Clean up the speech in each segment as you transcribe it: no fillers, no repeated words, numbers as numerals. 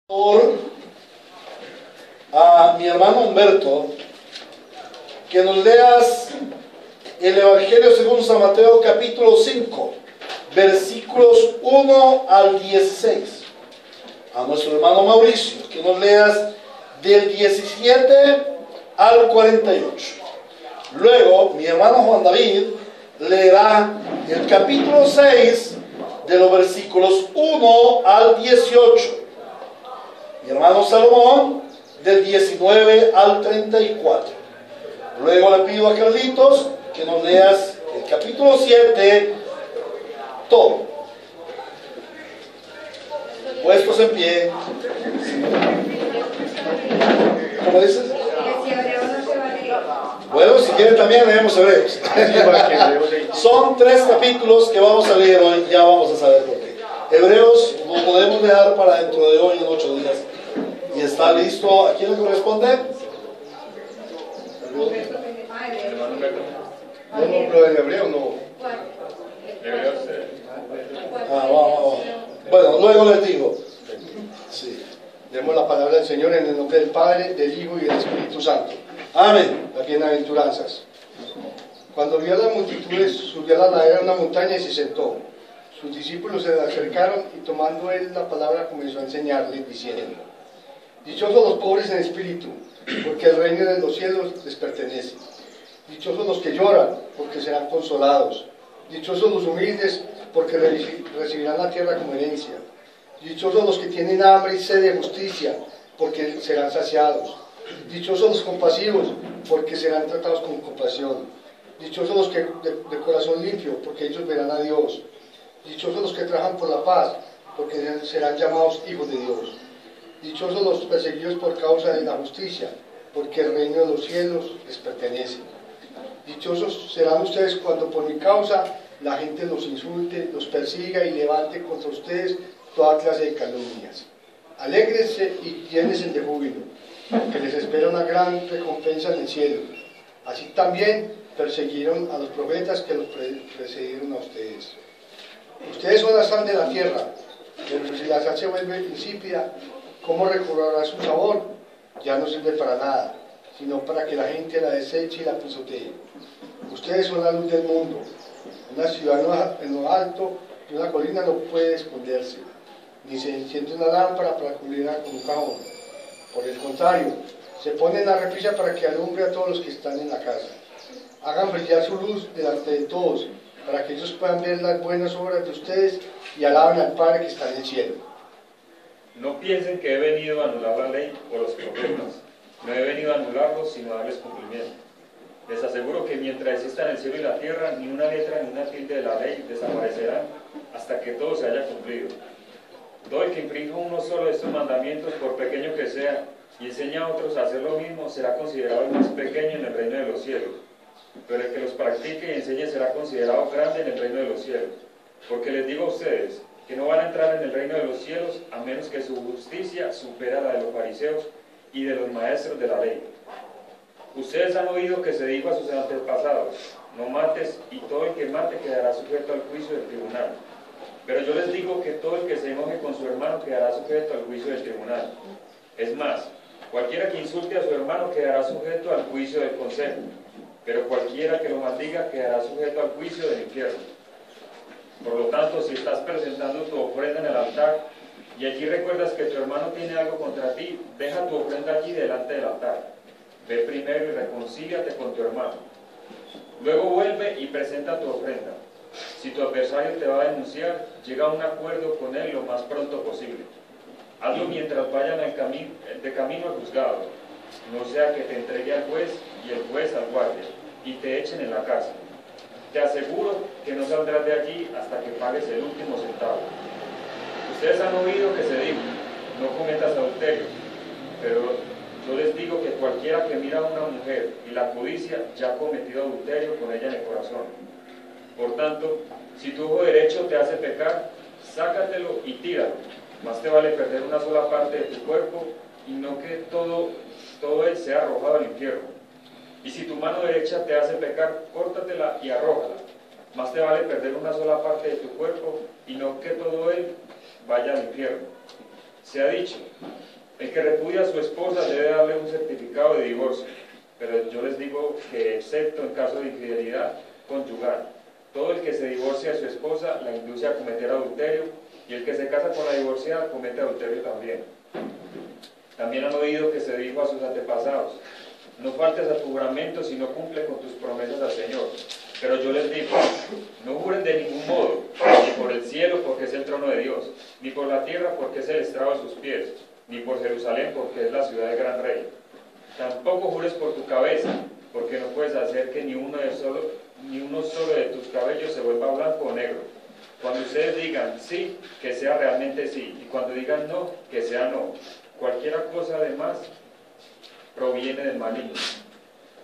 Por a mi hermano Humberto que nos leas el Evangelio según San Mateo capítulo 5 versículos 1 al 16. A nuestro hermano Mauricio que nos leas del 17 al 48. Luego mi hermano Juan David leerá el capítulo 6 de los versículos 1 al 18. Mi hermano Salomón del 19 al 34. Luego le pido a Carlitos que nos leas el capítulo 7 todo. Puestos en pie. ¿Cómo dices? Bueno, si quieren también leemos Hebreos. Son 3 capítulos que vamos a leer hoy, ya vamos a saber por qué. Hebreos lo podemos dejar para dentro de hoy en 8 días. Y está listo. ¿A quién le corresponde? No, pero en hebreo no. Vamos. Bueno, luego les digo. Sí. Demos la palabra del Señor en el nombre del Padre, del Hijo y del Espíritu Santo. Amén. Las bienaventuranzas. Cuando vio a las multitudes, subió a la ladera de una montaña y se sentó. Sus discípulos se le acercaron y tomando él la palabra comenzó a enseñarles diciendo: Dichosos los pobres en espíritu, porque el reino de los cielos les pertenece. Dichosos los que lloran, porque serán consolados. Dichosos los humildes, porque recibirán la tierra como herencia. Dichosos los que tienen hambre y sed de justicia, porque serán saciados. Dichosos los compasivos, porque serán tratados con compasión. Dichosos los que de corazón limpio, porque ellos verán a Dios. Dichosos los que trabajan por la paz, porque serán llamados hijos de Dios. Dichosos los perseguidos por causa de la justicia, porque el reino de los cielos les pertenece. Dichosos serán ustedes cuando por mi causa la gente los insulte, los persiga y levante contra ustedes toda clase de calumnias. Alégrense y llénense de júbilo, porque les espera una gran recompensa en el cielo. Así también persiguieron a los profetas que los precedieron a ustedes. Ustedes son la sal de la tierra, pero si la sal se vuelve insípida, ¿cómo recobrará su sabor? Ya no sirve para nada, sino para que la gente la deseche y la pisotee. Ustedes son la luz del mundo. Una ciudad en lo alto de una colina no puede esconderse, ni se enciende una lámpara para cubrirla con un cajón. Por el contrario, se pone en la repisa para que alumbre a todos los que están en la casa. Hagan brillar su luz delante de todos, para que ellos puedan ver las buenas obras de ustedes y alaben al Padre que está en el cielo. No piensen que he venido a anular la ley o los profetas. No he venido a anularlos, sino a darles cumplimiento. Les aseguro que mientras existan el cielo y la tierra, ni una letra ni una tilde de la ley desaparecerán hasta que todo se haya cumplido. Todo el que infrinja uno solo de estos mandamientos, por pequeño que sea, y enseña a otros a hacer lo mismo, será considerado el más pequeño en el reino de los cielos. Pero el que los practique y enseñe será considerado grande en el reino de los cielos. Porque les digo a ustedes que no van a entrar en el reino de los cielos a menos que su justicia supera la de los fariseos y de los maestros de la ley. Ustedes han oído que se dijo a sus antepasados: no mates, y todo el que mate quedará sujeto al juicio del tribunal. Pero yo les digo que todo el que se enoje con su hermano quedará sujeto al juicio del tribunal. Es más, cualquiera que insulte a su hermano quedará sujeto al juicio del consejo. Pero cualquiera que lo maldiga quedará sujeto al juicio del infierno. Por lo tanto, si estás presentando tu ofrenda en el altar y allí recuerdas que tu hermano tiene algo contra ti, deja tu ofrenda allí delante del altar. Ve primero y reconcíliate con tu hermano. Luego vuelve y presenta tu ofrenda. Si tu adversario te va a denunciar, llega a un acuerdo con él lo más pronto posible. Hazlo mientras vayan de camino al juzgado, no sea que te entregue al juez y el juez al guardia, y te echen en la cárcel. Te aseguro que no saldrás de allí hasta que pagues el último centavo. Ustedes han oído que se dijo: no cometas adulterio, pero yo les digo que cualquiera que mira a una mujer y la codicia ya ha cometido adulterio con ella en el corazón. Por tanto, si tu ojo derecho te hace pecar, sácatelo y tíralo. Más te vale perder una sola parte de tu cuerpo y no que todo él sea arrojado al infierno. Y si tu mano derecha te hace pecar, córtatela y arrójala. Más te vale perder una sola parte de tu cuerpo y no que todo él vaya al infierno. Se ha dicho, el que repudia a su esposa debe darle un certificado de divorcio, pero yo les digo que excepto en caso de infidelidad conyugal, todo el que se divorcia de su esposa la induce a cometer adulterio, y el que se casa con la divorciada comete adulterio también. También han oído que se dijo a sus antepasados, no faltes a tu juramento si no cumple con tus promesas al Señor. Pero yo les digo, no juren de ningún modo, ni por el cielo porque es el trono de Dios, ni por la tierra porque es el estrado de sus pies, ni por Jerusalén porque es la ciudad del gran rey. Tampoco jures por tu cabeza, porque no puedes hacer que ni uno solo de tus cabellos se vuelva blanco o negro. Cuando ustedes digan sí, que sea realmente sí, y cuando digan no, que sea no. Cualquiera cosa además proviene del maligno.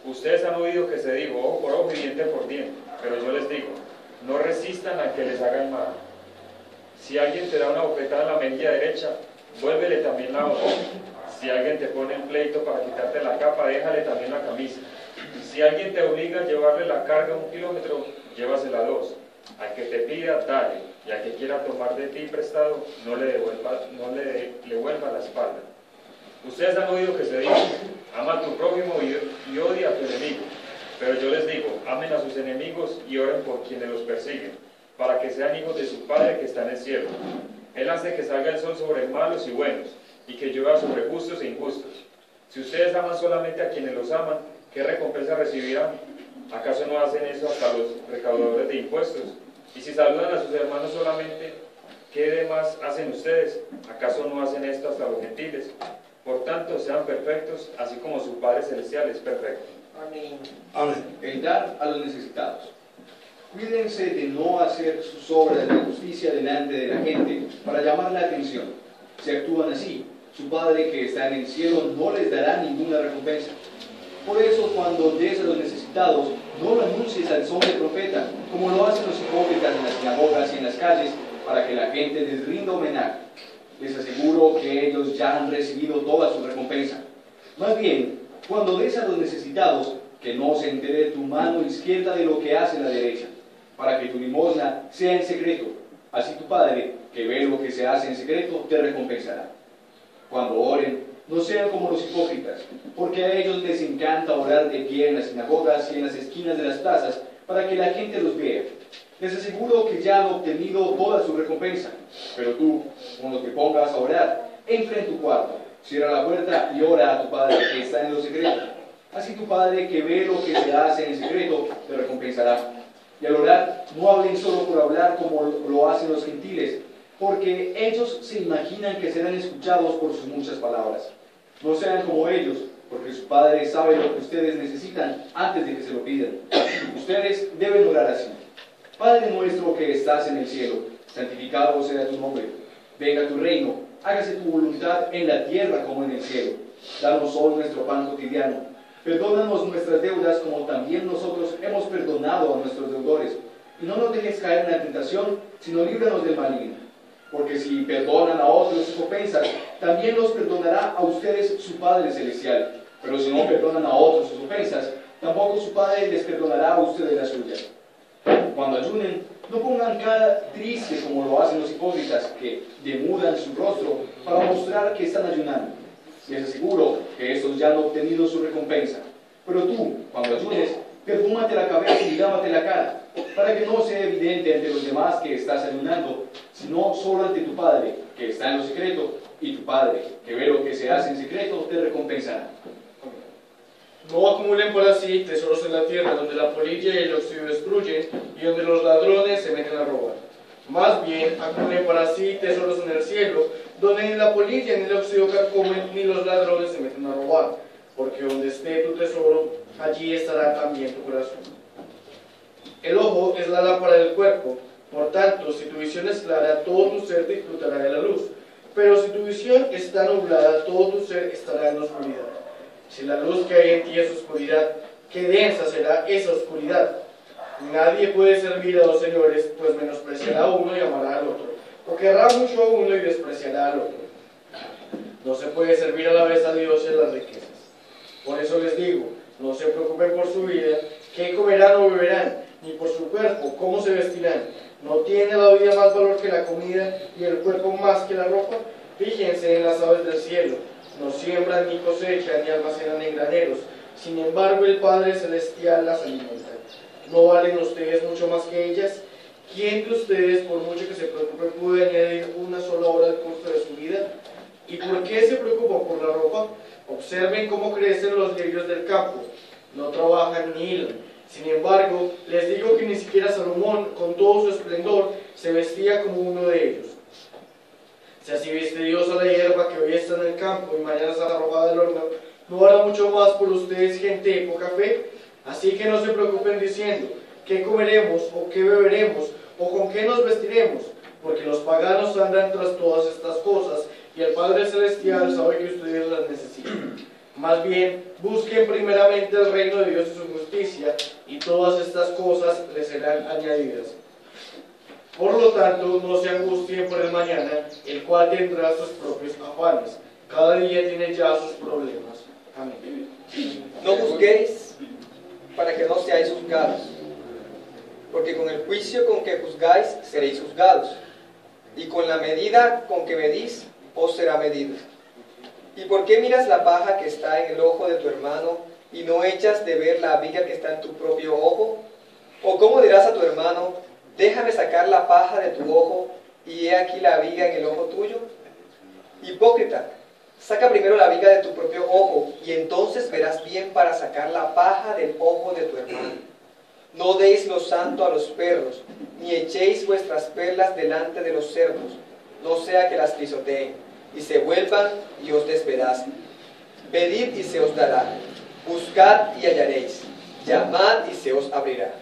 Ustedes han oído que se dijo ojo por ojo y diente por diente, pero yo les digo, no resistan a que les hagan mal. Si alguien te da una bofetada en la mejilla derecha, vuélvele también la otra. Si alguien te pone en pleito para quitarte la capa, déjale también la camisa. Si alguien te obliga a llevarle la carga 1 kilómetro, llévasela 2. Al que te pida, dale, y al que quiera tomar de ti prestado, no le devuelva la espalda. Ustedes han oído que se dice, ama a tu prójimo y odia a tu enemigo. Pero yo les digo, amen a sus enemigos y oren por quienes los persiguen, para que sean hijos de su Padre que está en el cielo. Él hace que salga el sol sobre malos y buenos, y que llueva sobre justos e injustos. Si ustedes aman solamente a quienes los aman, ¿qué recompensa recibirán? ¿Acaso no hacen eso hasta los recaudadores de impuestos? Y si saludan a sus hermanos solamente, ¿qué demás hacen ustedes? ¿Acaso no hacen esto hasta los gentiles? Por tanto, sean perfectos, así como su Padre Celestial es perfecto. Amén. Amén. El dar a los necesitados. Cuídense de no hacer sus obras de justicia delante de la gente para llamar la atención. Si actúan así, su Padre que está en el cielo no les dará ninguna recompensa. Por eso, cuando des a los necesitados, no lo anuncies al son de profeta, como lo hacen los hipócritas en las sinagogas y en las calles, para que la gente les rinda homenaje. Les aseguro que ellos ya han recibido toda su recompensa. Más bien, cuando des a los necesitados, que no se entere tu mano izquierda de lo que hace la derecha, para que tu limosna sea en secreto. Así tu Padre, que ve lo que se hace en secreto, te recompensará. Cuando oren, no sean como los hipócritas, porque a ellos les encanta orar de pie en las sinagogas y en las esquinas de las plazas, para que la gente los vea. Les aseguro que ya han obtenido toda su recompensa. Pero tú, cuando te pongas a orar, entra en tu cuarto, cierra la puerta y ora a tu Padre que está en lo secreto. Así tu Padre que ve lo que se hace en secreto, te recompensará. Y al orar, no hablen solo por hablar como lo hacen los gentiles, porque ellos se imaginan que serán escuchados por sus muchas palabras. No sean como ellos, porque su Padre sabe lo que ustedes necesitan antes de que se lo pidan. Ustedes deben orar así. Padre nuestro que estás en el cielo, santificado sea tu nombre. Venga tu reino, hágase tu voluntad en la tierra como en el cielo. Danos hoy nuestro pan cotidiano. Perdónanos nuestras deudas como también nosotros hemos perdonado a nuestros deudores. Y no nos dejes caer en la tentación, sino líbranos del maligno. Porque si perdonan a otros sus ofensas, también los perdonará a ustedes su Padre Celestial. Pero si no perdonan a otros sus ofensas, tampoco su Padre les perdonará a ustedes las suyas. Cuando ayunen, no pongan cara triste como lo hacen los hipócritas, que demudan su rostro para mostrar que están ayunando. Les aseguro que estos ya han obtenido su recompensa. Pero tú, cuando ayunes, perfúmate la cabeza y lávate la cara, para que no sea evidente ante los demás que estás ayunando, sino solo ante tu Padre, que está en lo secreto, y tu Padre, que ve lo que se hace en secreto, te recompensará. No acumulen por así tesoros en la tierra, donde la polilla y el óxido destruyen, y donde los ladrones se meten a robar. Más bien, acumulen para sí tesoros en el cielo, donde ni la polilla ni el óxido carcomen, ni los ladrones se meten a robar. Porque donde esté tu tesoro, allí estará también tu corazón. El ojo es la lámpara del cuerpo. Por tanto, si tu visión es clara, todo tu ser disfrutará de la luz. Pero si tu visión está nublada, todo tu ser estará en la oscuridad. Si la luz que hay en ti es oscuridad, qué densa será esa oscuridad. Nadie puede servir a dos señores, pues menospreciará a uno y amará al otro, o querrá mucho a uno y despreciará al otro. No se puede servir a la vez a Dios y a las riquezas. Por eso les digo, no se preocupen por su vida, qué comerán o beberán, ni por su cuerpo, cómo se vestirán. ¿No tiene la vida más valor que la comida y el cuerpo más que la ropa? Fíjense en las aves del cielo, no siembran ni cosechan ni almacenan en graneros, sin embargo el Padre Celestial las alimenta. ¿No valen ustedes mucho más que ellas? ¿Quién de ustedes, por mucho que se preocupe, puede añadir una sola hora al curso de su vida? ¿Y por qué se preocupan por la ropa? Observen cómo crecen los lirios del campo, no trabajan ni hilan. Sin embargo, les digo que ni siquiera Salomón, con todo su esplendor, se vestía como uno de ellos. Si así viste Dios a la hierba que hoy está en el campo y mañana será arrojada del horno, ¿no hará mucho más por ustedes, gente de poca fe? Así que no se preocupen diciendo, ¿qué comeremos o qué beberemos o con qué nos vestiremos? Porque los paganos andan tras todas estas cosas y el Padre Celestial sabe que ustedes las necesitan. Más bien, busquen primeramente el reino de Dios y su justicia, y todas estas cosas les serán añadidas. Por lo tanto, no se angustien por el mañana, el cual tendrá sus propios afanes. Cada día tiene ya sus problemas. Amén. No juzguéis para que no seáis juzgados, porque con el juicio con que juzgáis seréis juzgados, y con la medida con que medís os será medido. ¿Y por qué miras la paja que está en el ojo de tu hermano y no echas de ver la viga que está en tu propio ojo? ¿O cómo dirás a tu hermano, déjame sacar la paja de tu ojo y he aquí la viga en el ojo tuyo? Hipócrita, saca primero la viga de tu propio ojo y entonces verás bien para sacar la paja del ojo de tu hermano. No deis lo santo a los perros, ni echéis vuestras perlas delante de los cerdos, no sea que las pisoteen y se vuelvan y os despedacen. Pedid y se os dará, buscad y hallaréis, llamad y se os abrirá.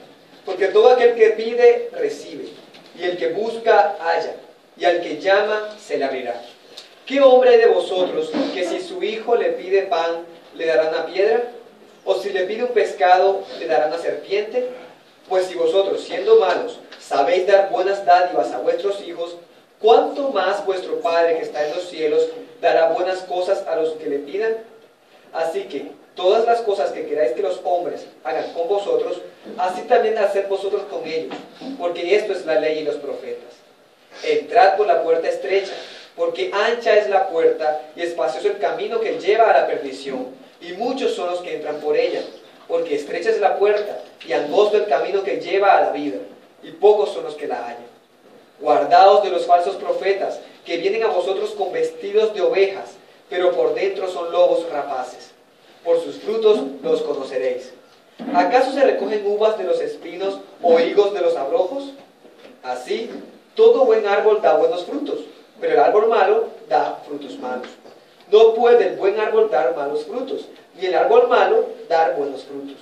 Porque todo aquel que pide, recibe, y el que busca, halla, y al que llama, se le abrirá. ¿Qué hombre hay de vosotros que si su hijo le pide pan, le dará una piedra? ¿O si le pide un pescado, le dará una serpiente? Pues si vosotros, siendo malos, sabéis dar buenas dádivas a vuestros hijos, ¿cuánto más vuestro Padre que está en los cielos dará buenas cosas a los que le pidan? Así que todas las cosas que queráis que los hombres hagan con vosotros, así también haced vosotros con ellos, porque esto es la ley y los profetas. Entrad por la puerta estrecha, porque ancha es la puerta y espacioso el camino que lleva a la perdición, y muchos son los que entran por ella, porque estrecha es la puerta y angosto el camino que lleva a la vida, y pocos son los que la hallan. Guardaos de los falsos profetas, que vienen a vosotros con vestidos de ovejas, pero por dentro son lobos rapaces. Por sus frutos los conoceréis. ¿Acaso se recogen uvas de los espinos o higos de los abrojos? Así, todo buen árbol da buenos frutos, pero el árbol malo da frutos malos. No puede el buen árbol dar malos frutos, ni el árbol malo dar buenos frutos.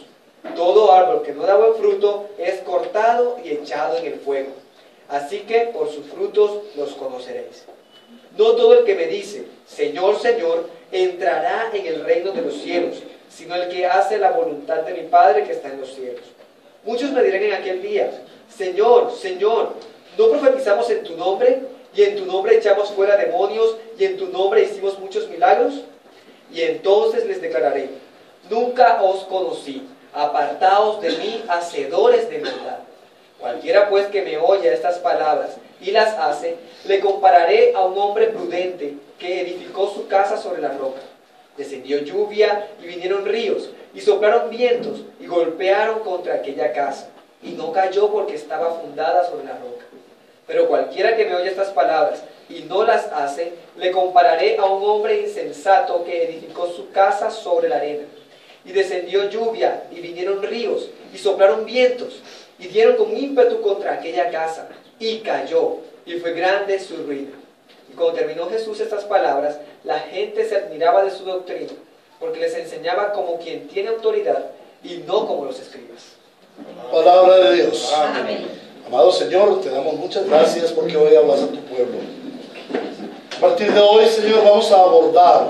Todo árbol que no da buen fruto es cortado y echado en el fuego. Así que por sus frutos los conoceréis. No todo el que me dice, Señor, Señor, entrará en el reino de los cielos, sino el que hace la voluntad de mi Padre que está en los cielos. Muchos me dirán en aquel día, Señor, Señor, ¿no profetizamos en tu nombre? Y en tu nombre echamos fuera demonios, y en tu nombre hicimos muchos milagros. Y entonces les declararé, nunca os conocí, apartaos de mí, hacedores de maldad. Cualquiera pues que me oye estas palabras y las hace, le compararé a un hombre prudente que edificó su casa sobre la roca. Descendió lluvia y vinieron ríos, y soplaron vientos y golpearon contra aquella casa, y no cayó porque estaba fundada sobre la roca. Pero cualquiera que me oye estas palabras y no las hace, le compararé a un hombre insensato que edificó su casa sobre la arena. Y descendió lluvia y vinieron ríos, y soplaron vientos, y dieron con ímpetu contra aquella casa, y cayó, y fue grande su ruina. Y cuando terminó Jesús estas palabras, la gente se admiraba de su doctrina, porque les enseñaba como quien tiene autoridad, y no como los escribas. Palabra de Dios. Amén. Amado Señor, te damos muchas gracias porque hoy hablas a tu pueblo. A partir de hoy, Señor, vamos a abordar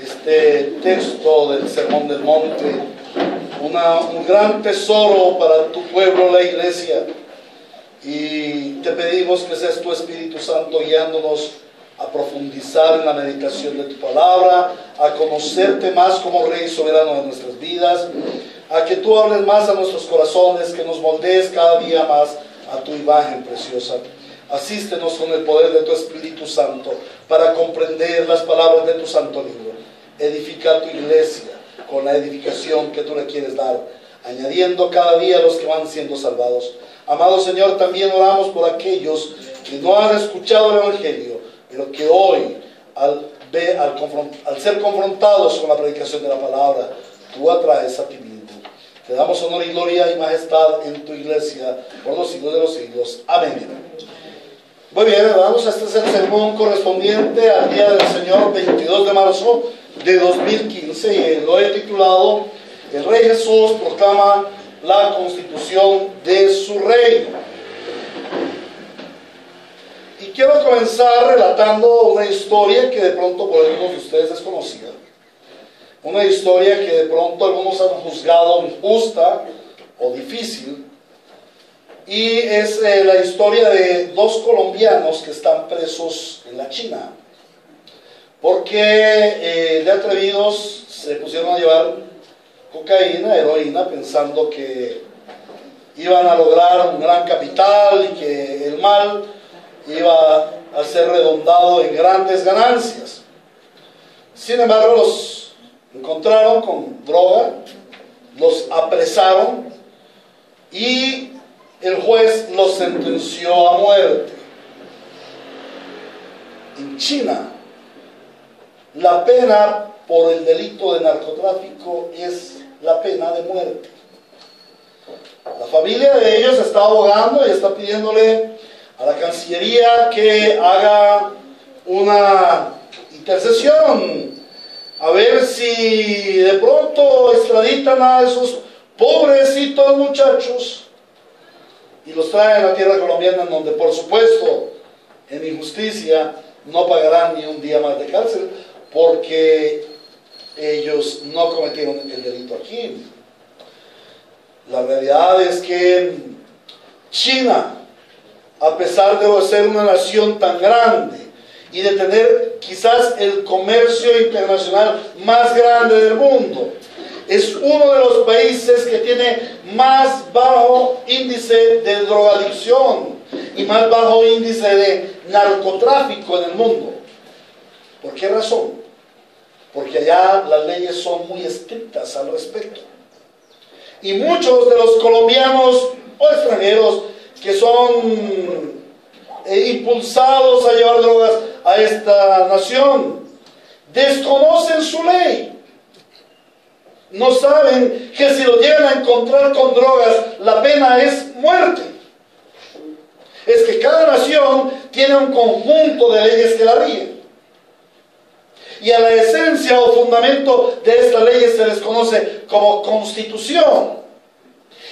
este texto del Sermón del Monte, un gran tesoro para tu pueblo, la iglesia. Y te pedimos que seas tu Espíritu Santo guiándonos a profundizar en la meditación de tu palabra, a conocerte más como Rey soberano de nuestras vidas, a que tú hables más a nuestros corazones, que nos moldees cada día más a tu imagen preciosa. Asístenos con el poder de tu Espíritu Santo para comprender las palabras de tu santo libro. Edifica tu iglesia con la edificación que tú le quieres dar, añadiendo cada día a los que van siendo salvados. Amado Señor, también oramos por aquellos que no han escuchado el Evangelio, pero que hoy, al ser confrontados con la predicación de la palabra, tú atraes a ti mismo. Te damos honor y gloria y majestad en tu iglesia por los siglos de los siglos. Amén. Muy bien, hermanos, este es el sermón correspondiente al Día del Señor, 22 de marzo de 2015, y lo he titulado El Rey Jesús proclama la constitución de su reino. Y quiero comenzar relatando una historia que de pronto por algunos de ustedes desconocían. Una historia que de pronto algunos han juzgado injusta o difícil. Y es la historia de dos colombianos que están presos en la China. Porque de atrevidos se pusieron a llevar cocaína, heroína, pensando que iban a lograr un gran capital y que el mal iba a ser redondado en grandes ganancias. Sin embargo, los encontraron con droga, los apresaron y el juez los sentenció a muerte. En China, la pena por el delito de narcotráfico es la pena de muerte. La familia de ellos está abogando y está pidiéndole a la Cancillería que haga una intercesión, a ver si de pronto extraditan a esos pobrecitos muchachos y los traen a la tierra colombiana, en donde por supuesto en injusticia no pagarán ni un día más de cárcel, porque ellos no cometieron el delito aquí. La realidad es que China, a pesar de ser una nación tan grande y de tener quizás el comercio internacional más grande del mundo, es uno de los países que tiene más bajo índice de drogadicción y más bajo índice de narcotráfico en el mundo. ¿Por qué razón? Porque allá las leyes son muy estrictas al respecto. Y muchos de los colombianos o extranjeros que son impulsados a llevar drogas a esta nación desconocen su ley. No saben que si lo llegan a encontrar con drogas, la pena es muerte. Es que cada nación tiene un conjunto de leyes que la rigen. Y a la esencia o fundamento de estas leyes se les conoce como constitución.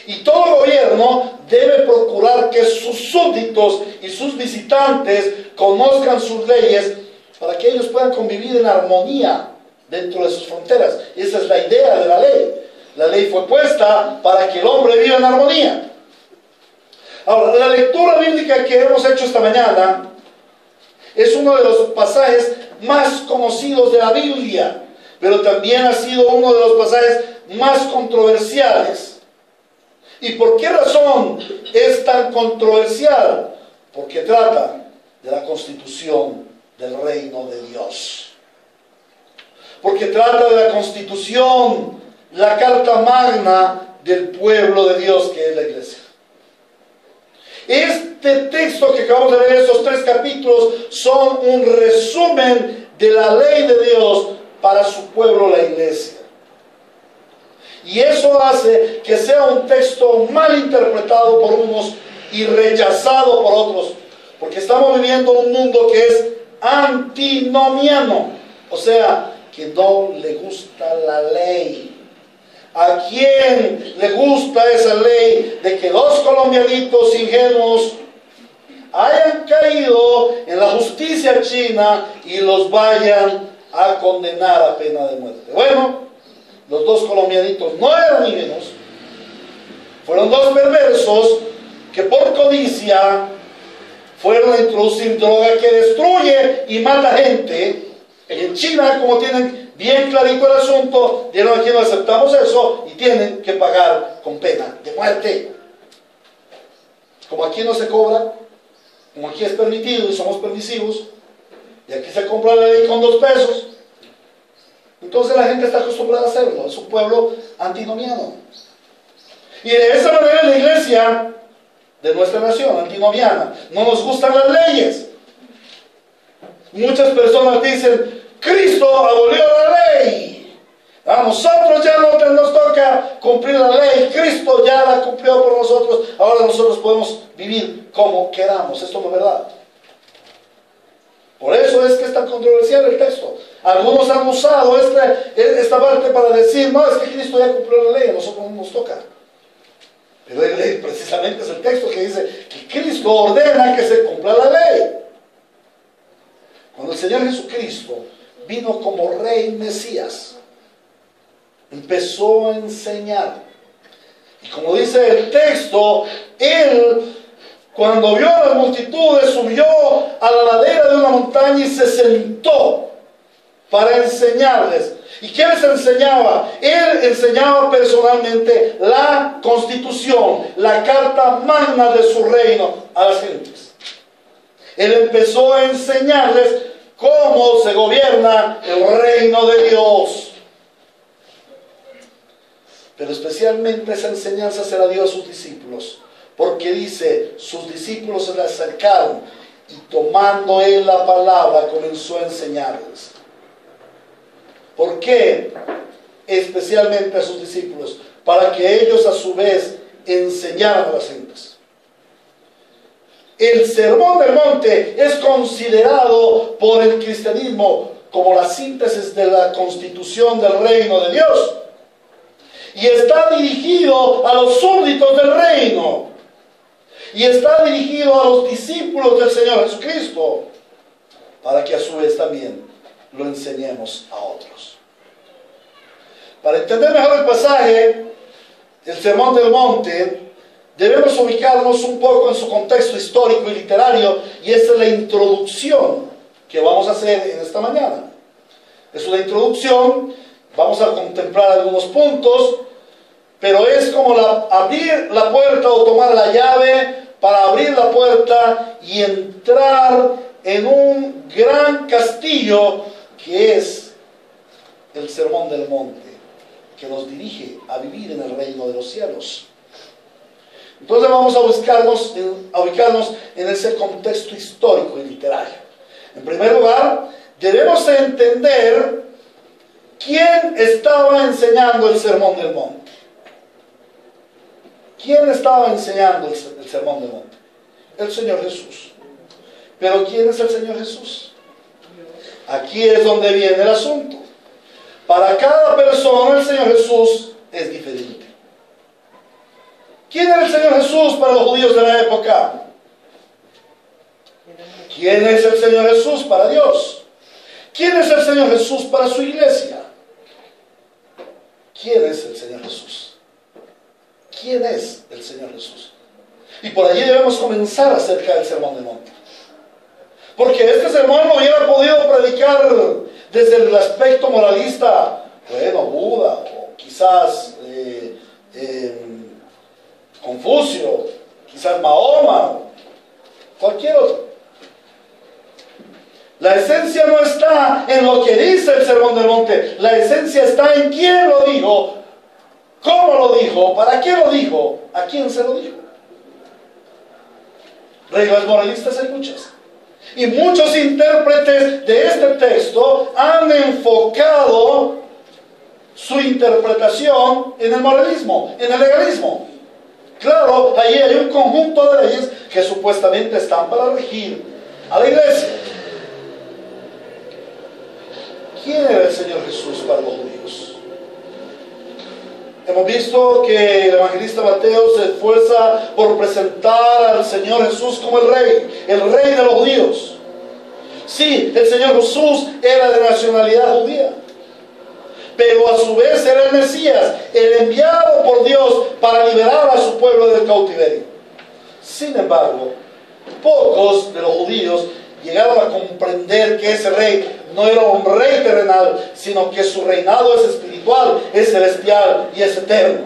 Y todo gobierno debe procurar que sus súbditos y sus visitantes conozcan sus leyes para que ellos puedan convivir en armonía dentro de sus fronteras. Esa es la idea de la ley. La ley fue puesta para que el hombre viva en armonía. Ahora, la lectura bíblica que hemos hecho esta mañana es uno de los pasajes más conocidos de la Biblia, pero también ha sido uno de los pasajes más controversiales. ¿Y por qué razón es tan controversial? Porque trata de la constitución del reino de Dios. Porque trata de la constitución, la carta magna del pueblo de Dios, que es la iglesia. Este texto que acabamos de leer, estos 3 capítulos, son un resumen de la ley de Dios para su pueblo, la iglesia. Y eso hace que sea un texto mal interpretado por unos y rechazado por otros, porque estamos viviendo un mundo que es antinomiano, o sea, que no le gusta la ley. ¿A quién le gusta esa ley de que 2 colombianitos ingenuos hayan caído en la justicia china y los vayan a condenar a pena de muerte? Bueno, los 2 colombianitos no eran ingenuos, fueron 2 perversos que por codicia fueron a introducir droga que destruye y mata gente. Y en China, como tienen bien clarito el asunto, dijeron: aquí no aceptamos eso, y tienen que pagar con pena de muerte. Como aquí no se cobra, como aquí es permitido y somos permisivos, y aquí se compra la ley con 2 pesos, entonces la gente está acostumbrada a hacerlo. Es un pueblo antinomiano. Y de esa manera la iglesia de nuestra nación, antinomiana, no nos gustan las leyes. Muchas personas dicen, Cristo abolió la ley. A nosotros ya no nos toca cumplir la ley, Cristo ya la cumplió por nosotros, ahora nosotros podemos vivir como queramos. Esto no es verdad. Por eso es que es tan controversial el texto. Algunos han usado esta parte para decir, no, es que Cristo ya cumplió la ley, a nosotros no nos toca. Pero precisamente es el texto que dice que Cristo ordena que se cumpla la ley. Cuando el Señor Jesucristo vino como Rey Mesías, empezó a enseñar. Y como dice el texto, Él, cuando vio a las multitudes, subió a la ladera de una montaña y se sentó para enseñarles. ¿Y qué les enseñaba? Él enseñaba personalmente la Constitución, la carta magna de su reino a las gentes. Él empezó a enseñarles cómo se gobierna el reino de Dios. Pero especialmente esa enseñanza se la dio a sus discípulos, porque dice, sus discípulos se le acercaron y tomando él la palabra comenzó a enseñarles. ¿Por qué? Especialmente a sus discípulos, para que ellos a su vez enseñaran a las gentes. El Sermón del Monte es considerado por el cristianismo como la síntesis de la constitución del reino de Dios. Y está dirigido a los súbditos del reino. Y está dirigido a los discípulos del Señor Jesucristo, para que a su vez también lo enseñemos a otros. Para entender mejor el pasaje, el Sermón del Monte, debemos ubicarnos un poco en su contexto histórico y literario, y esta es la introducción que vamos a hacer en esta mañana. Es una introducción, vamos a contemplar algunos puntos, pero es como abrir la puerta o tomar la llave para abrir la puerta y entrar en un gran castillo que es el Sermón del Monte, que nos dirige a vivir en el reino de los cielos. Entonces vamos a ubicarnos en ese contexto histórico y literario. En primer lugar, debemos entender quién estaba enseñando el Sermón del Monte. ¿Quién estaba enseñando el Sermón del Monte? El Señor Jesús. ¿Pero quién es el Señor Jesús? Aquí es donde viene el asunto. Para cada persona el Señor Jesús es diferente. ¿Quién era el Señor Jesús para los judíos de la época? ¿Quién es el Señor Jesús para Dios? ¿Quién es el Señor Jesús para su iglesia? ¿Quién es el Señor Jesús? ¿Quién es el Señor Jesús? Y por allí debemos comenzar acerca del Sermón del Monte. Porque este sermón no hubiera podido predicar desde el aspecto moralista, bueno, Buda, o quizás Confucio, quizás Mahoma, cualquier otro. La esencia no está en lo que dice el Sermón del Monte, la esencia está en quién lo dijo, cómo lo dijo, para qué lo dijo, a quién se lo dijo. Reglas moralistas hay muchas. Y muchos intérpretes de este texto han enfocado su interpretación en el moralismo, en el legalismo. Claro, ahí hay un conjunto de leyes que supuestamente están para regir a la iglesia. ¿Quién era el Señor Jesús para los judíos? Hemos visto que el evangelista Mateo se esfuerza por presentar al Señor Jesús como el rey de los judíos. Sí, el Señor Jesús era de nacionalidad judía, pero a su vez era el Mesías, el enviado por Dios para liberar a su pueblo del cautiverio. Sin embargo, pocos de los judíos llegaron a comprender que ese rey no era un rey terrenal, sino que su reinado es espiritual, es celestial y es eterno.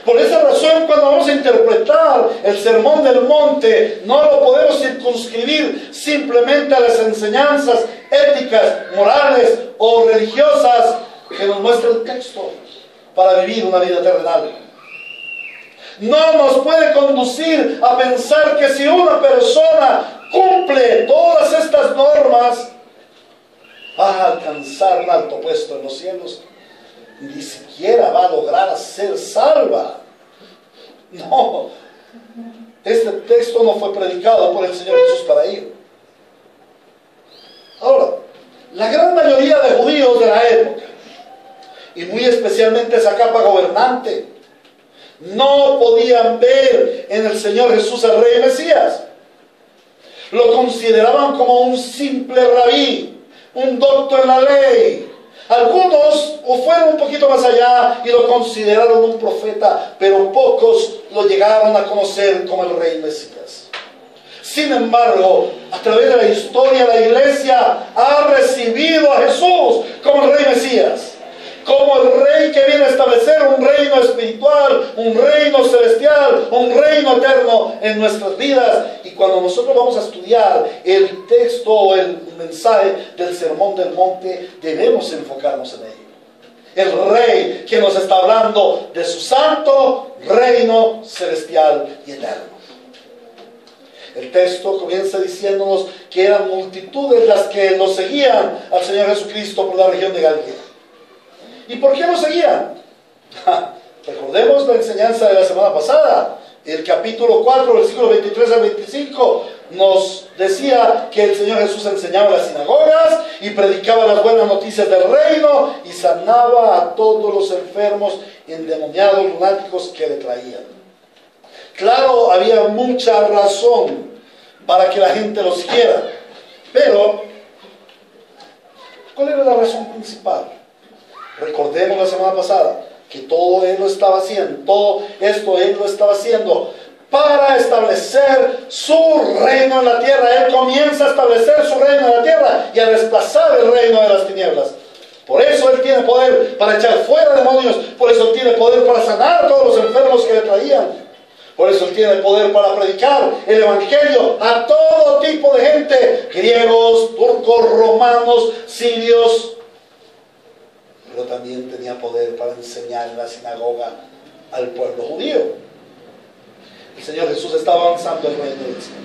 Por esa razón, cuando vamos a interpretar el Sermón del Monte, no lo podemos circunscribir simplemente a las enseñanzas éticas, morales o religiosas que nos muestra el texto para vivir una vida terrenal. No nos puede conducir a pensar que si una persona cumple todas estas normas, va a alcanzar un alto puesto en los cielos. Ni siquiera va a lograr ser salva. No, este texto no fue predicado por el Señor Jesús para ello. Ahora, la gran mayoría de judíos de la época, y muy especialmente esa capa gobernante, no podían ver en el Señor Jesús al Rey Mesías. Lo consideraban como un simple rabí, un doctor en la ley. Algunos fueron un poquito más allá y lo consideraron un profeta, pero pocos lo llegaron a conocer como el Rey Mesías. Sin embargo, a través de la historia, la iglesia ha recibido a Jesús como el Rey Mesías, como el Rey que viene a establecer un reino espiritual, un reino celestial, un reino eterno en nuestras vidas. Y cuando nosotros vamos a estudiar el texto o el mensaje del Sermón del Monte, debemos enfocarnos en ello. El Rey que nos está hablando de su santo reino celestial y eterno. El texto comienza diciéndonos que eran multitudes las que lo seguían al Señor Jesucristo por la región de Galilea. ¿Y por qué lo seguían? Recordemos la enseñanza de la semana pasada. El capítulo 4, versículos 23 al 25, nos decía que el Señor Jesús enseñaba en las sinagogas y predicaba las buenas noticias del reino y sanaba a todos los enfermos, endemoniados, lunáticos que le traían. Claro, había mucha razón para que la gente lo siguiera, pero ¿cuál era la razón principal? Recordemos la semana pasada que todo Él lo estaba haciendo, todo esto Él lo estaba haciendo para establecer su reino en la tierra. Él comienza a establecer su reino en la tierra y a desplazar el reino de las tinieblas. Por eso Él tiene poder para echar fuera demonios, por eso Él tiene poder para sanar a todos los enfermos que le traían. Por eso Él tiene poder para predicar el Evangelio a todo tipo de gente, griegos, turcos, romanos, sirios. Pero también tenía poder para enseñar en la sinagoga al pueblo judío. El Señor Jesús estaba avanzando el reino del cielo.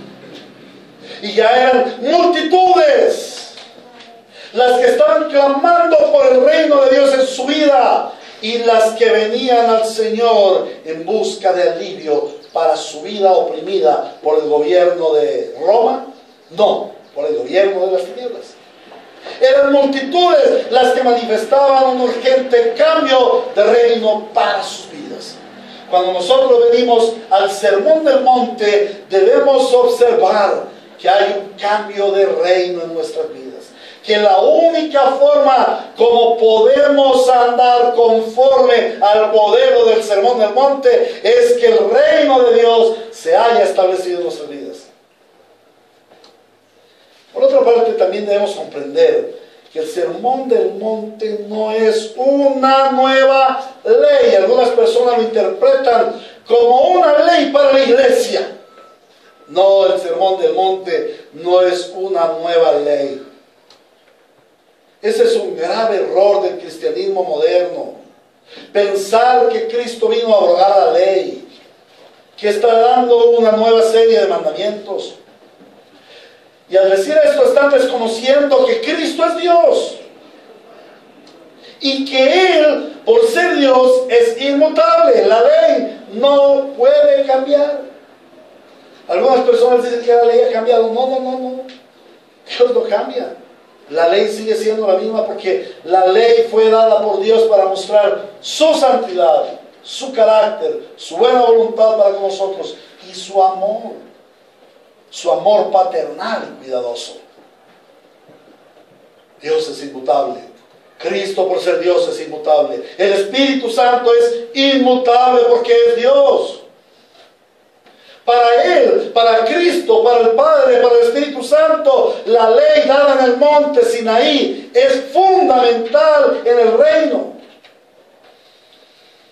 Y ya eran multitudes las que estaban clamando por el reino de Dios en su vida y las que venían al Señor en busca de alivio para su vida oprimida por el gobierno de Roma. No, por el gobierno de las tinieblas. Eran multitudes las que manifestaban un urgente cambio de reino para sus vidas. Cuando nosotros venimos al Sermón del Monte, debemos observar que hay un cambio de reino en nuestras vidas. Que la única forma como podemos andar conforme al modelo del Sermón del Monte es que el reino de Dios se haya establecido en nuestras vidas. Por otra parte, también debemos comprender que el Sermón del Monte no es una nueva ley. Algunas personas lo interpretan como una ley para la iglesia. No, el Sermón del Monte no es una nueva ley. Ese es un grave error del cristianismo moderno. Pensar que Cristo vino a abrogar la ley, que está dando una nueva serie de mandamientos. Y al decir esto están desconociendo que Cristo es Dios. Y que Él, por ser Dios, es inmutable. La ley no puede cambiar. Algunas personas dicen que la ley ha cambiado. No. Dios no cambia. La ley sigue siendo la misma porque la ley fue dada por Dios para mostrar su santidad, su carácter, su buena voluntad para con nosotros y su amor paternal y cuidadoso. Dios es inmutable. Cristo, por ser Dios, es inmutable. El Espíritu Santo es inmutable porque es Dios. Para Él, para Cristo, para el Padre, para el Espíritu Santo, la ley dada en el monte Sinaí es fundamental en el reino.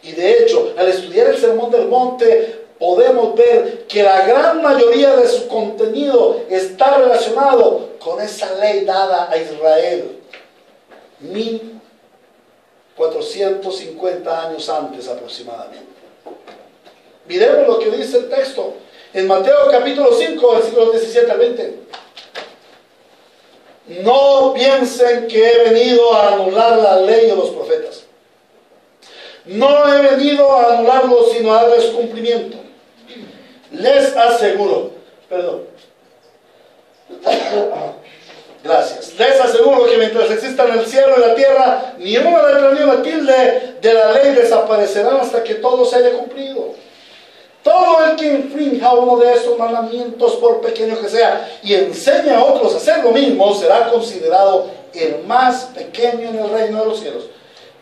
Y de hecho, al estudiar el Sermón del Monte, podemos ver que la gran mayoría de su contenido está relacionado con esa ley dada a Israel 1450 años antes aproximadamente. Miremos lo que dice el texto en Mateo capítulo 5, versículos 17 al 20. No piensen que he venido a anular la ley de los profetas. No he venido a anularlos, sino a darles cumplimiento. Les aseguro, gracias. Les aseguro que mientras existan el cielo y la tierra, ni una letra ni una tilde de la ley desaparecerán hasta que todo se haya cumplido. Todo el que infrinja uno de estos mandamientos, por pequeño que sea, y enseñe a otros a hacer lo mismo, será considerado el más pequeño en el reino de los cielos.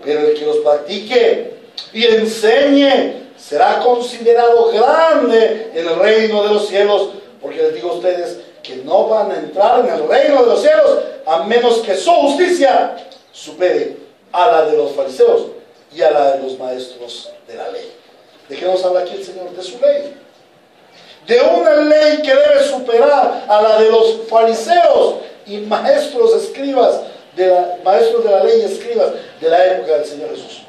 Pero el que los practique y enseñe será considerado grande en el reino de los cielos. Porque les digo a ustedes que no van a entrar en el reino de los cielos a menos que su justicia supere a la de los fariseos y a la de los maestros de la ley. ¿De qué nos habla aquí el Señor? De su ley. De una ley que debe superar a la de los fariseos y maestros escribas, maestros de la ley y escribas de la época del Señor Jesús.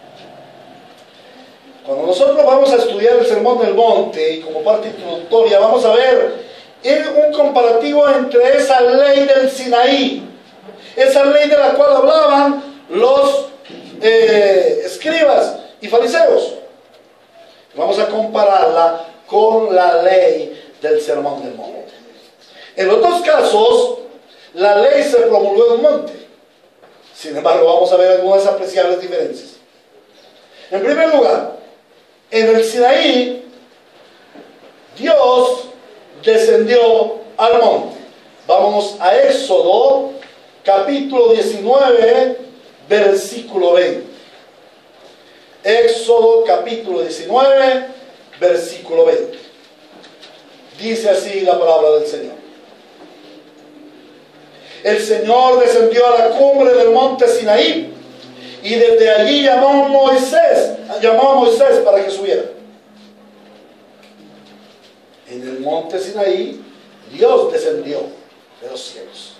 Cuando nosotros vamos a estudiar el Sermón del Monte, y como parte introductoria vamos a ver un comparativo entre esa ley del Sinaí, esa ley de la cual hablaban los escribas y fariseos. Vamos a compararla con la ley del Sermón del Monte. En los dos casos, la ley se promulgó en un monte. Sin embargo, vamos a ver algunas apreciables diferencias. En primer lugar, en el Sinaí, Dios descendió al monte. Vámonos a Éxodo, capítulo 19, versículo 20. Éxodo capítulo 19, versículo 20. Dice así la palabra del Señor. El Señor descendió a la cumbre del monte Sinaí y desde allí llamó a Moisés para que subiera. En el monte Sinaí Dios descendió de los cielos.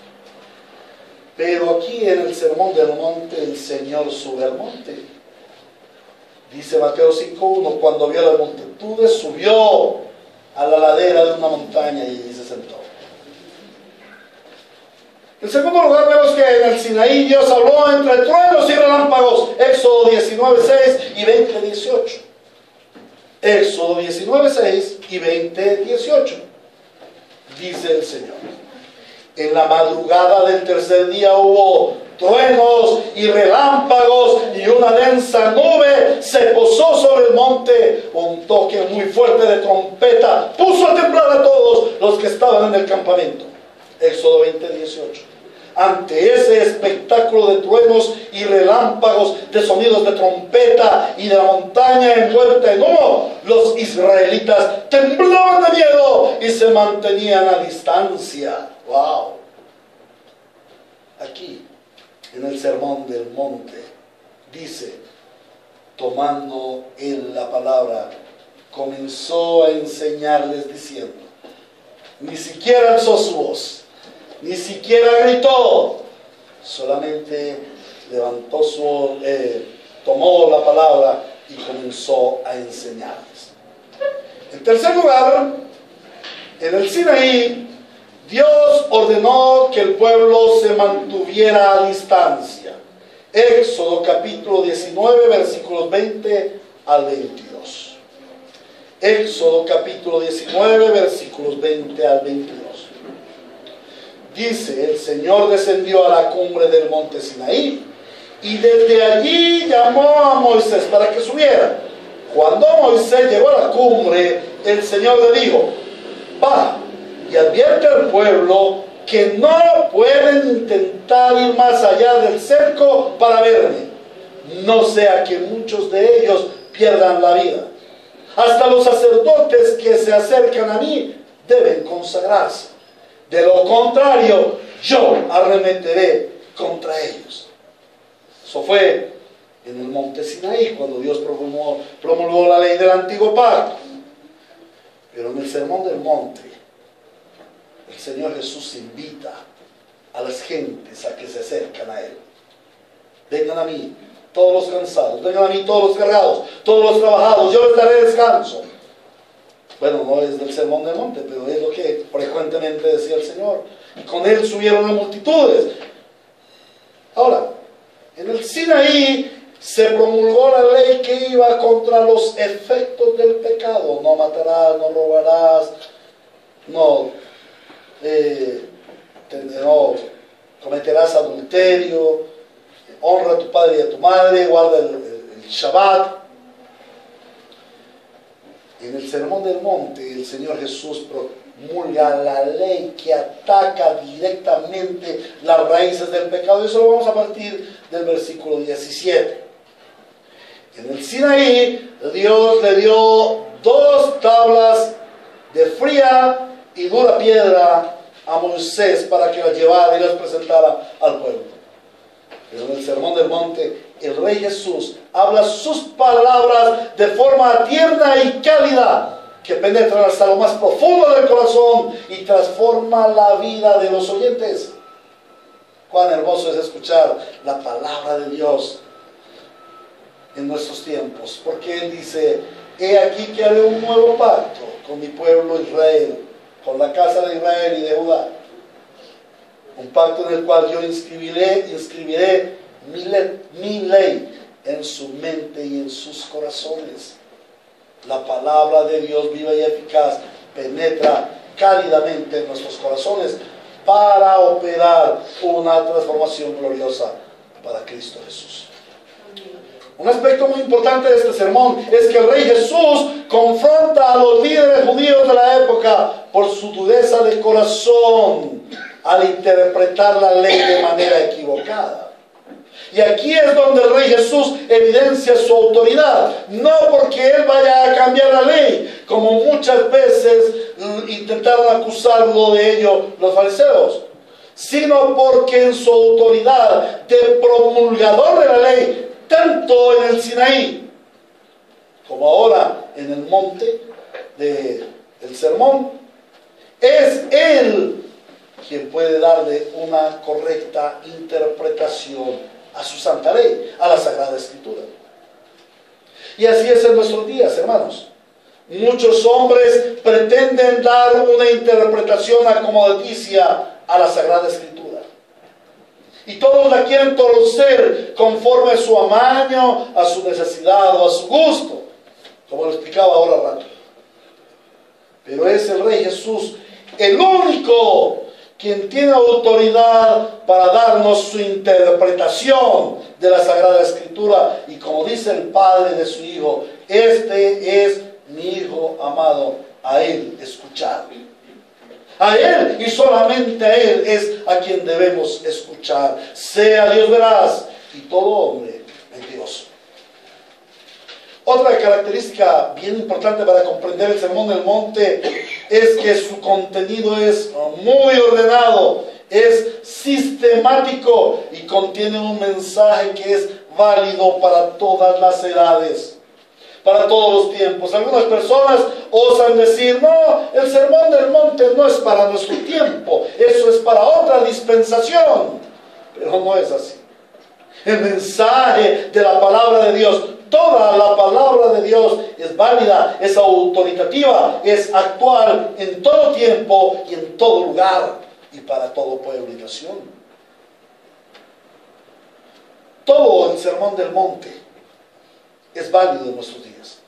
Pero aquí en el Sermón del Monte el Señor sube al monte. Dice Mateo 5:1, cuando vio las multitudes, subió a la ladera de una montaña y allí se sentó. En segundo lugar, vemos que en el Sinaí Dios habló entre truenos y relámpagos. Éxodo 19:6 y 20:18. Éxodo 19:6 y 20:18. Dice el Señor: en la madrugada del tercer día hubo truenos y relámpagos, y una densa nube se posó sobre el monte. Un toque muy fuerte de trompeta puso a temblar a todos los que estaban en el campamento. Éxodo 20:18. Ante ese espectáculo de truenos y relámpagos, de sonidos de trompeta y de la montaña envuelta en humo, los israelitas temblaban de miedo y se mantenían a distancia. ¡Wow! Aquí, en el Sermón del Monte, dice, tomando él la palabra, comenzó a enseñarles diciendo, ni siquiera alzó su voz, ni siquiera gritó, solamente levantó tomó la palabra y comenzó a enseñarles. En tercer lugar, en el Sinaí, Dios ordenó que el pueblo se mantuviera a distancia. Éxodo capítulo 19, versículos 20 al 22. Éxodo capítulo 19, versículos 20 al 22. Dice, el Señor descendió a la cumbre del monte Sinaí y desde allí llamó a Moisés para que subiera. Cuando Moisés llegó a la cumbre, el Señor le dijo, baja y advierte al pueblo que no pueden intentar ir más allá del cerco para verme, no sea que muchos de ellos pierdan la vida. Hasta los sacerdotes que se acercan a mí deben consagrarse. De lo contrario, yo arremeteré contra ellos. Eso fue en el monte Sinaí, cuando Dios promulgó la ley del antiguo pacto. Pero en el sermón del monte, el Señor Jesús invita a las gentes a que se acercan a Él. Vengan a mí, todos los cansados, vengan a mí todos los cargados, todos los trabajados, yo les daré descanso. Bueno, no es del sermón del monte, pero es lo que frecuentemente decía el Señor. Y con Él subieron las multitudes. Ahora, en el Sinaí se promulgó la ley que iba contra los efectos del pecado. No matarás, no robarás, no cometerás adulterio, honra a tu padre y a tu madre, guarda el Shabbat. En el Sermón del Monte, el Señor Jesús promulga la ley que ataca directamente las raíces del pecado. Eso lo vamos a partir del versículo 17. En el Sinaí, Dios le dio 2 tablas de fría y dura piedra a Moisés para que las llevara y las presentara al pueblo. Pero en el Sermón del Monte, el Rey Jesús habla sus palabras de forma tierna y cálida, que penetran hasta lo más profundo del corazón y transforma la vida de los oyentes. Cuán hermoso es escuchar la palabra de Dios en nuestros tiempos, porque Él dice: he aquí que haré un nuevo pacto con mi pueblo Israel, con la casa de Israel y de Judá. Un pacto en el cual yo inscribiré mi ley en su mente y en sus corazones. La palabra de Dios viva y eficaz penetra cálidamente en nuestros corazones para operar una transformación gloriosa para Cristo Jesús. Un aspecto muy importante de este sermón es que el Rey Jesús confronta a los líderes judíos de la época por su dureza de corazón al interpretar la ley de manera equivocada. Y aquí es donde el Rey Jesús evidencia su autoridad, no porque Él vaya a cambiar la ley, como muchas veces intentaron acusarlo de ello los fariseos, sino porque en su autoridad de promulgador de la ley, tanto en el Sinaí como ahora en el monte del sermón, es Él quien puede darle una correcta interpretación a su santa ley, a la Sagrada Escritura. Y así es en nuestros días, hermanos. Muchos hombres pretenden dar una interpretación acomodaticia a la Sagrada Escritura. Y todos la quieren torcer conforme a su amaño, a su necesidad o a su gusto, como lo explicaba ahora rato. Pero es el Rey Jesús el único quien tiene autoridad para darnos su interpretación de la Sagrada Escritura. Y como dice el Padre de su Hijo: este es mi Hijo amado, a Él escuchad. A Él y solamente a Él es a quien debemos escuchar. Sea Dios veraz y todo hombre mentiroso. Otra característica bien importante para comprender el Sermón del Monte es que su contenido es muy ordenado, es sistemático y contiene un mensaje que es válido para todas las edades, para todos los tiempos. Algunas personas osan decir: no, el Sermón del Monte no es para nuestro tiempo, eso es para otra dispensación. Pero no es así. El mensaje de la palabra de Dios, toda la palabra de Dios es válida, es autoritativa, es actual en todo tiempo y en todo lugar y para todo pueblo y nación. Todo el Sermón del Monte es válido en nuestros días,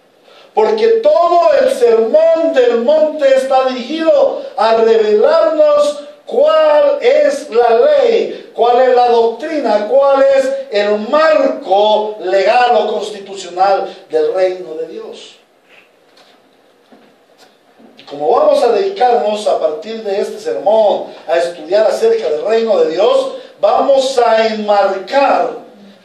porque todo el Sermón del Monte está dirigido a revelarnos cuál es la ley, cuál es la doctrina, cuál es el marco legal o constitucional del reino de Dios. Y como vamos a dedicarnos a partir de este sermón a estudiar acerca del reino de Dios, vamos a enmarcar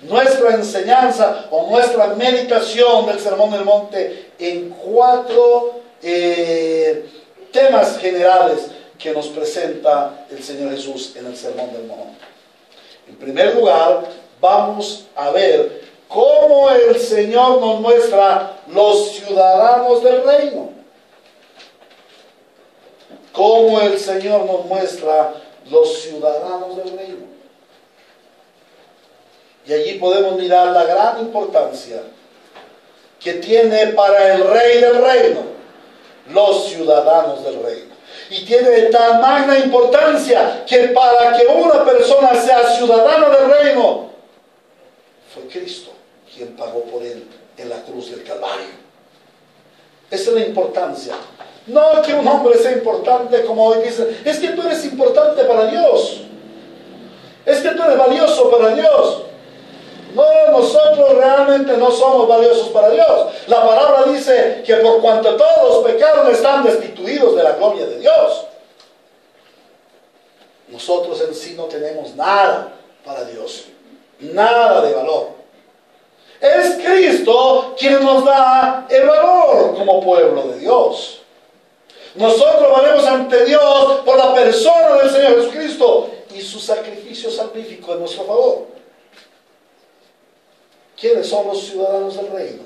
nuestra enseñanza o nuestra meditación del Sermón del Monte en 4 temas generales que nos presenta el Señor Jesús en el Sermón del Monte. En primer lugar, vamos a ver cómo el Señor nos muestra los ciudadanos del reino. Cómo el Señor nos muestra los ciudadanos del reino. Y allí podemos mirar la gran importancia que tiene para el rey del reino los ciudadanos del reino. Y tiene tan magna importancia que para que una persona sea ciudadana del reino, fue Cristo quien pagó por él en la cruz del Calvario. Esa es la importancia. No que un hombre sea importante como hoy dicen, es que tú eres importante para Dios, es que tú eres valioso para Dios. No, nosotros realmente no somos valiosos para Dios. La palabra dice que por cuanto todos pecaron están destituidos de la gloria de Dios. Nosotros en sí no tenemos nada para Dios, nada de valor. Es Cristo quien nos da el valor como pueblo de Dios. Nosotros valemos ante Dios por la persona del Señor Jesucristo y su sacrificio salvífico en nuestro favor. ¿Quiénes son los ciudadanos del reino?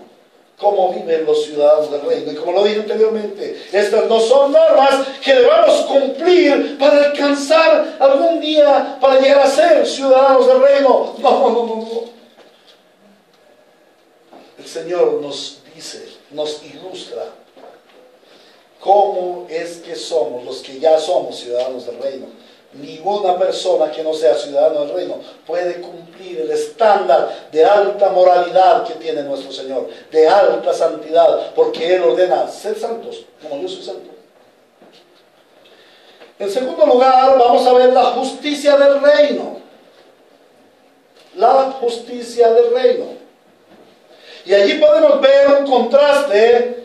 ¿Cómo viven los ciudadanos del reino? Y como lo dije anteriormente, estas no son normas que debamos cumplir para alcanzar algún día, para llegar a ser ciudadanos del reino. No. El Señor nos dice, nos ilustra cómo es que somos los que ya somos ciudadanos del reino. Ninguna persona que no sea ciudadano del reino puede cumplir el estándar de alta moralidad que tiene nuestro Señor, de alta santidad, porque Él ordena ser santos, como yo soy santo. En segundo lugar, vamos a ver la justicia del reino. La justicia del reino. Y allí podemos ver un contraste,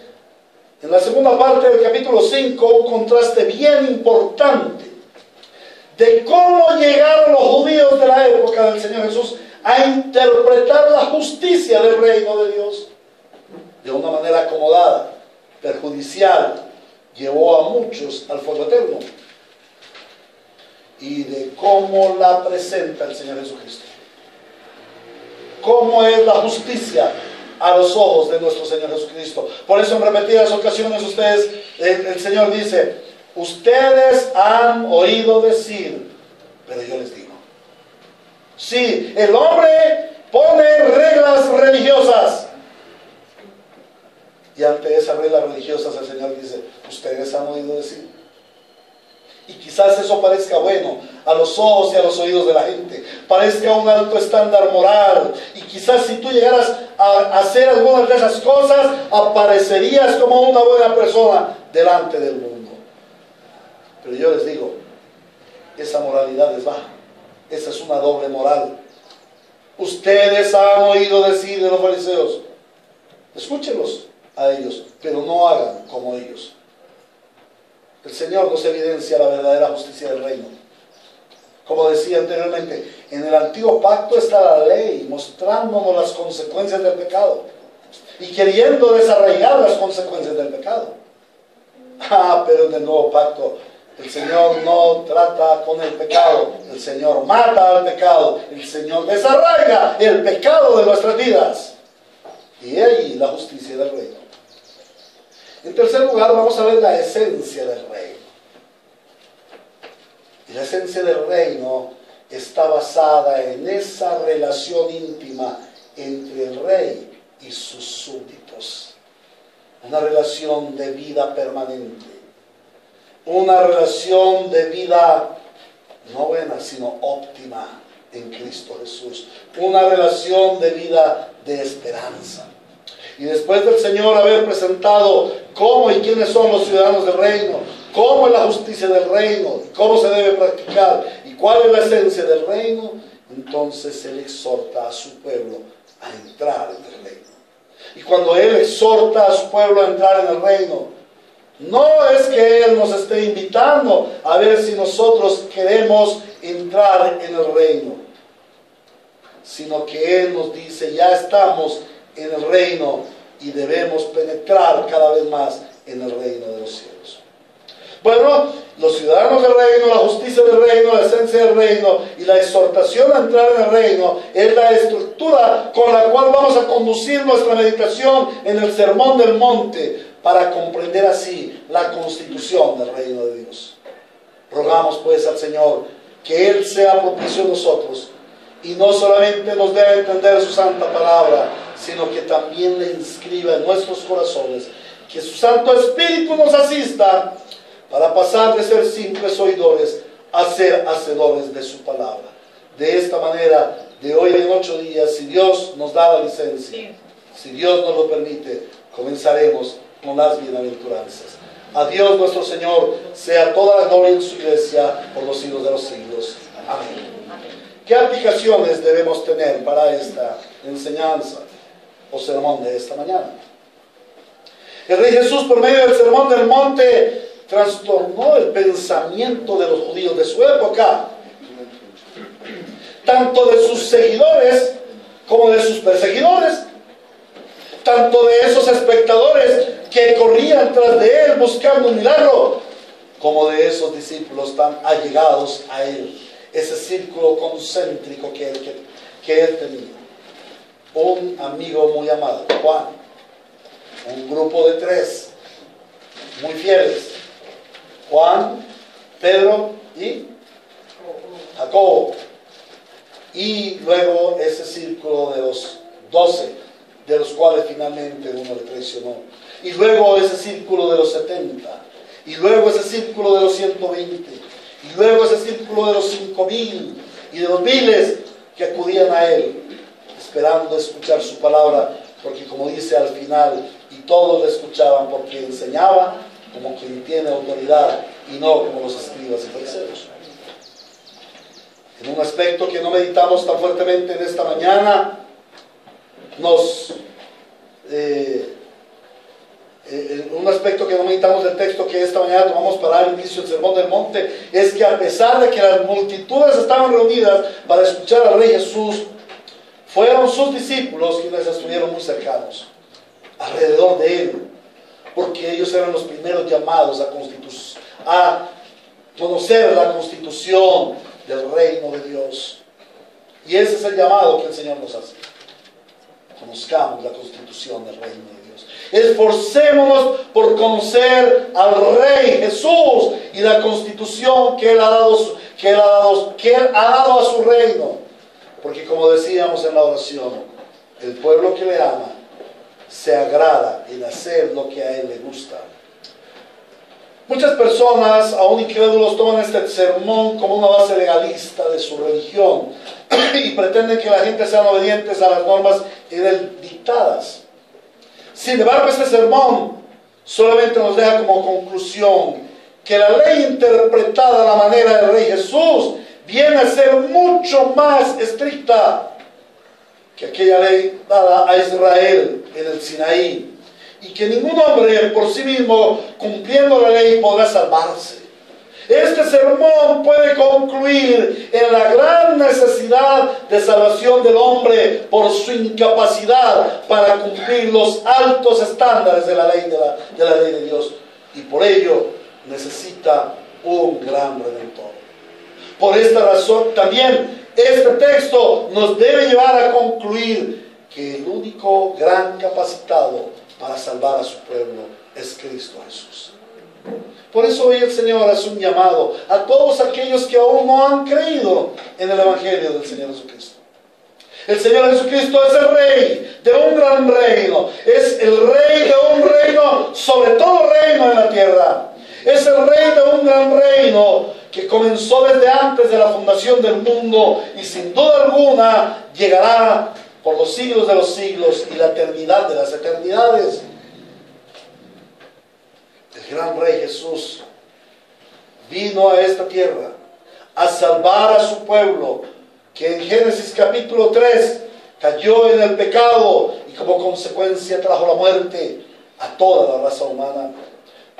en la segunda parte del capítulo 5, un contraste bien importante de cómo llegaron los judíos de la época del Señor Jesús a interpretar la justicia del reino de Dios de una manera acomodada, perjudicial, llevó a muchos al fuego eterno, y de cómo la presenta el Señor Jesucristo. Cómo es la justicia a los ojos de nuestro Señor Jesucristo. Por eso en repetidas ocasiones el Señor dice: ustedes han oído decir, pero yo les digo. Sí, el hombre pone reglas religiosas, y ante esas reglas religiosas el Señor dice: ustedes han oído decir. Y quizás eso parezca bueno a los ojos y a los oídos de la gente, parezca un alto estándar moral, y quizás si tú llegaras a hacer algunas de esas cosas, aparecerías como una buena persona delante del mundo. Pero yo les digo, esa moralidad es baja, esa es una doble moral. Ustedes han oído decir de los fariseos, escúchenlos a ellos, pero no hagan como ellos. El Señor nos evidencia la verdadera justicia del reino. Como decía anteriormente, en el antiguo pacto está la ley mostrándonos las consecuencias del pecado y queriendo desarraigar las consecuencias del pecado. Pero en el nuevo pacto el Señor no trata con el pecado, el Señor mata al pecado, el Señor desarraiga el pecado de nuestras vidas. Y ahí la justicia del reino. En tercer lugar, vamos a ver la esencia del reino. Y la esencia del reino está basada en esa relación íntima entre el rey y sus súbditos. Una relación de vida permanente. Una relación de vida no buena, sino óptima en Cristo Jesús. Una relación de vida de esperanza. Y después del Señor haber presentado cómo y quiénes son los ciudadanos del reino, cómo es la justicia del reino, cómo se debe practicar y cuál es la esencia del reino, entonces Él exhorta a su pueblo a entrar en el reino. Y cuando Él exhorta a su pueblo a entrar en el reino, no es que Él nos esté invitando a ver si nosotros queremos entrar en el reino, sino que Él nos dice: ya estamos en el reino y debemos penetrar cada vez más en el reino de los cielos. Bueno, Los ciudadanos del reino, la justicia del reino, la esencia del reino y la exhortación a entrar en el reino es la estructura con la cual vamos a conducir nuestra meditación en el Sermón del Monte para comprender así la constitución del reino de Dios. Rogamos pues al Señor que Él sea propicio a nosotros y no solamente nos dé a entender su santa palabra, sino que también le inscriba en nuestros corazones, que su Santo Espíritu nos asista para pasar de ser simples oidores a ser hacedores de su palabra. De esta manera, de hoy en 8 días, si Dios nos da la licencia, si Dios nos lo permite, comenzaremos con las bienaventuranzas. A Dios nuestro Señor sea toda la gloria en su iglesia por los siglos de los siglos. Amén. ¿Qué aplicaciones debemos tener para esta enseñanza o sermón de esta mañana? El Rey Jesús, por medio del Sermón del Monte, trastornó el pensamiento de los judíos de su época, tanto de sus seguidores como de sus perseguidores, tanto de esos espectadores que corrían tras de él buscando un milagro, como de esos discípulos tan allegados a él, ese círculo concéntrico que él tenía. Un amigo muy amado, Juan, un grupo de 3 muy fieles, Juan, Pedro y Jacobo, y luego ese círculo de los 12, de los cuales finalmente uno le traicionó, y luego ese círculo de los 70, y luego ese círculo de los 120, y luego ese círculo de los 5,000 y de los miles que acudían a él, esperando escuchar su palabra, porque como dice al final, y todos le escuchaban porque enseñaba como quien tiene autoridad y no como los escribas y fariseos. En un aspecto que no meditamos tan fuertemente en esta mañana, un aspecto que no meditamos del texto que esta mañana tomamos para dar inicio al Sermón del Monte, es que a pesar de que las multitudes estaban reunidas para escuchar al Rey Jesús, fueron sus discípulos quienes estuvieron muy cercanos, alrededor de él, porque ellos eran los primeros llamados a conocer la constitución del reino de Dios. Y ese es el llamado que el Señor nos hace. Conozcamos la constitución del reino de Dios. Esforcémonos por conocer al Rey Jesús y la constitución que Él ha dado a su reino. Porque como decíamos en la oración, el pueblo que le ama se agrada en hacer lo que a Él le gusta. Muchas personas, aún incrédulos, toman este sermón como una base legalista de su religión y pretenden que la gente sean obedientes a las normas dictadas. Sin embargo, este sermón solamente nos deja como conclusión que la ley interpretada a la manera del Rey Jesús viene a ser mucho más estricta que aquella ley dada a Israel en el Sinaí, y que ningún hombre por sí mismo, cumpliendo la ley, podrá salvarse. Este sermón puede concluir en la gran necesidad de salvación del hombre por su incapacidad para cumplir los altos estándares de la ley de Dios, y por ello necesita un gran redentor. Por esta razón también este texto nos debe llevar a concluir que el único gran capacitado para salvar a su pueblo es Cristo Jesús. Por eso hoy el Señor hace un llamado a todos aquellos que aún no han creído en el Evangelio del Señor Jesucristo. El Señor Jesucristo es el Rey de un gran reino, es el Rey de un reino, sobre todo reino en la tierra. Es el Rey de un gran reino que comenzó desde antes de la fundación del mundo y sin duda alguna llegará por los siglos de los siglos y la eternidad de las eternidades. El gran Rey Jesús vino a esta tierra a salvar a su pueblo, que en Génesis capítulo 3 cayó en el pecado y como consecuencia trajo la muerte a toda la raza humana.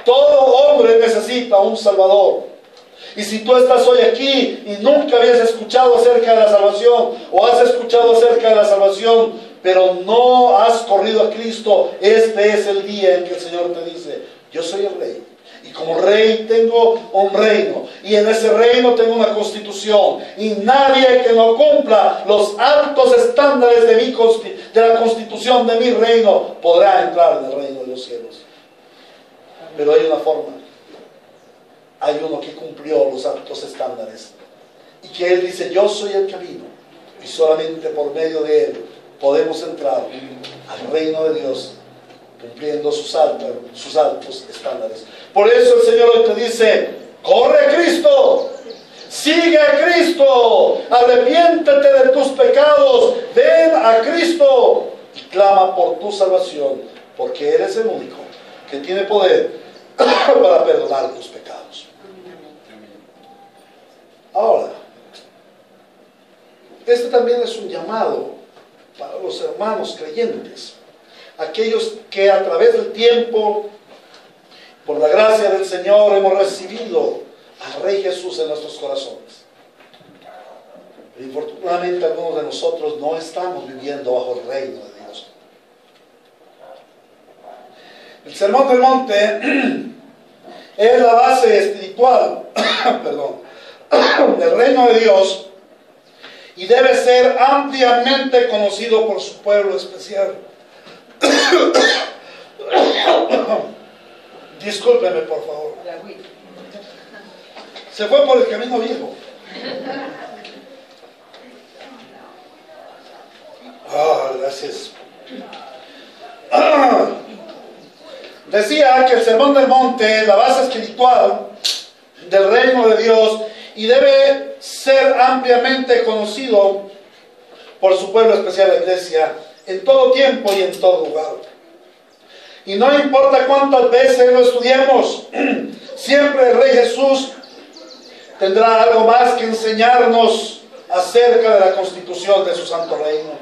Todo hombre necesita un Salvador. Y si tú estás hoy aquí y nunca habías escuchado acerca de la salvación, o has escuchado acerca de la salvación, pero no has corrido a Cristo, este es el día en que el Señor te dice: yo soy el Rey, Y como rey tengo un reino, y en ese reino tengo una constitución, y nadie que no cumpla los altos estándares de la constitución de mi reino podrá entrar en el reino de los cielos. Pero hay una forma. Hay uno que cumplió los altos estándares, y que Él dice: yo soy el camino, y solamente por medio de Él podemos entrar al reino de Dios, cumpliendo sus altos estándares. Por eso el Señor hoy te dice: corre a Cristo, sigue a Cristo, arrepiéntete de tus pecados, ven a Cristo y clama por tu salvación, porque Él es el único que tiene poder para perdonar tus pecados. Ahora, este también es un llamado para los hermanos creyentes, aquellos que a través del tiempo, por la gracia del Señor, hemos recibido al Rey Jesús en nuestros corazones. Pero infortunadamente algunos de nosotros no estamos viviendo bajo el reino de Dios. El Sermón del Monte es la base espiritual del reino de Dios, y debe ser ampliamente conocido por su pueblo especial. Discúlpeme, por favor. Se fue por el camino viejo. Gracias. Decía que el Sermón del Monte es la base espiritual del reino de Dios y debe ser ampliamente conocido por su pueblo especial, la iglesia, en todo tiempo y en todo lugar. Y no importa cuántas veces lo estudiemos, siempre el Rey Jesús tendrá algo más que enseñarnos acerca de la constitución de su santo reino.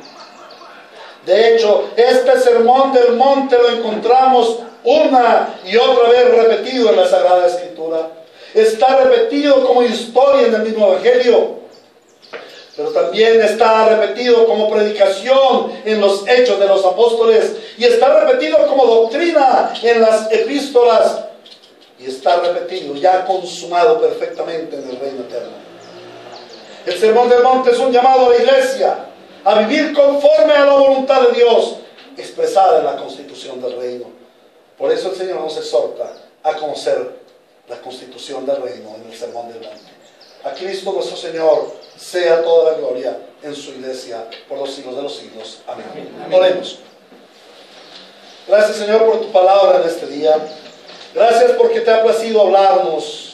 De hecho, este Sermón del Monte lo encontramos una y otra vez repetido en la Sagrada Escritura. Está repetido como historia en el mismo Evangelio, pero también está repetido como predicación en los Hechos de los Apóstoles, y está repetido como doctrina en las epístolas, y está repetido, ya consumado perfectamente en el reino eterno. El Sermón del Monte es un llamado a la iglesia a vivir conforme a la voluntad de Dios expresada en la constitución del reino. Por eso el Señor nos exhorta a conocer la constitución del reino en el Sermón del Monte. A Cristo nuestro Señor sea toda la gloria en su iglesia por los siglos de los siglos. Amén. Oremos. Gracias, Señor, por tu palabra en este día. Gracias porque te ha placido hablarnos